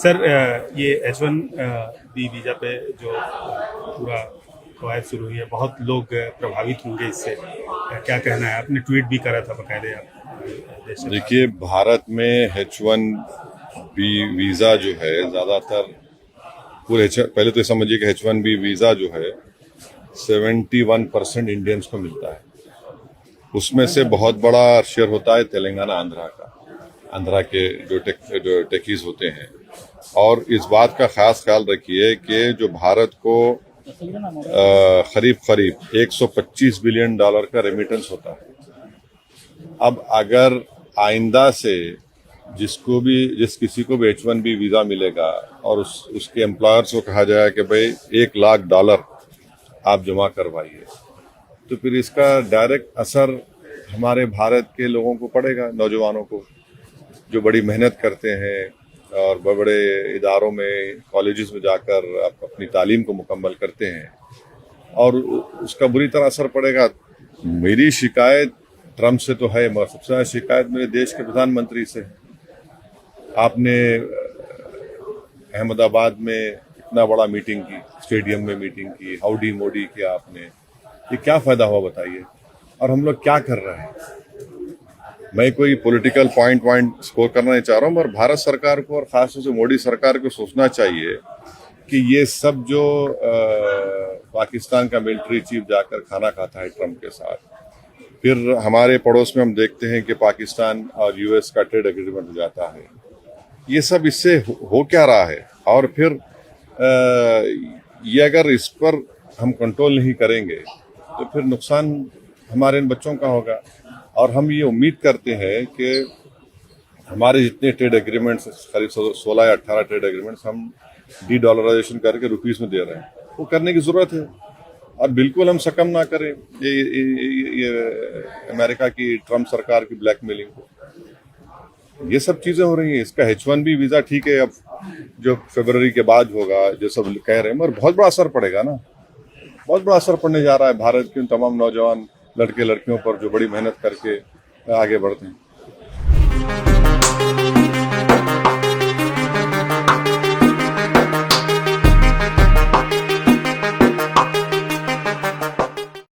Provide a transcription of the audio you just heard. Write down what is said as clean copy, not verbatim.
Sir ये H1B visa पे जो पूरा कवायद शुरू हुई है, बहुत लोग प्रभावित होंगे इससे, क्या कहना है? आपने ट्वीट भी करा था बकायदे आप देखिए, भारत में H1B वीज़ा जो है ज़्यादातर पहले तो समझिए कि H1B वीज़ा जो है 71% इंडियंस को मिलता है। उसमें से बहुत बड़ा शेयर होता है तेलंगाना आंध्रा के जो टेकीज होते हैं। और इस बात का खास ख्याल रखिए कि जो भारत को करीब 125 बिलियन डॉलर का रेमिटेंस होता है। अब अगर आइंदा से जिस किसी को भी H1B वीजा मिलेगा और उसके एम्प्लॉयर्स को कहा जाए कि भाई $1 लाख आप जमा करवाइए, तो फिर इसका डायरेक्ट असर हमारे भारत के लोगों को पड़ेगा, नौजवानों को जो बड़ी मेहनत करते हैं और बड़े इदारों में, कॉलेजेस में जाकर अपनी तालीम को मुकम्मल करते हैं, और उसका बुरी तरह असर पड़ेगा। मेरी शिकायत ट्रम्प से तो है, मगर सबसे ज़्यादा शिकायत मेरे देश के प्रधानमंत्री से है। आपने अहमदाबाद में इतना बड़ा मीटिंग की, स्टेडियम में मीटिंग की, हाउडी मोडी किया आपने, ये क्या फायदा हुआ बताइए? और हम लोग क्या कर रहे हैं? मैं कोई पॉलिटिकल पॉइंट स्कोर करना नहीं चाह रहा हूँ, मगर भारत सरकार को और खासतौर से मोदी सरकार को सोचना चाहिए कि ये सब जो पाकिस्तान का मिलिट्री चीफ जाकर खाना खाता है ट्रम्प के साथ, फिर हमारे पड़ोस में हम देखते हैं कि पाकिस्तान और यूएस का ट्रेड एग्रीमेंट हो जाता है, ये सब इससे हो क्या रहा है? और फिर ये अगर इस पर हम कंट्रोल नहीं करेंगे तो फिर नुकसान हमारे इन बच्चों का होगा। और हम ये उम्मीद करते हैं कि हमारे जितने ट्रेड एग्रीमेंट्स, करीब 16 या 18 ट्रेड एग्रीमेंट्स हम डी-डॉलराइजेशन करके रुपीस में दे रहे हैं, वो करने की ज़रूरत है। और बिल्कुल हम सकम ना करें ये अमेरिका की ट्रम्प सरकार की ब्लैकमेलिंग को। ये सब चीज़ें हो रही हैं। इसका H1B वीज़ा ठीक है, अब जो फरवरी के बाद होगा, जो सब कह रहे हैं, मगर बहुत बड़ा असर पड़ेगा ना, बहुत बड़ा असर पड़ने जा रहा है भारत के उन तमाम नौजवान लड़के लड़कियों पर जो बड़ी मेहनत करके आगे बढ़ते हैं।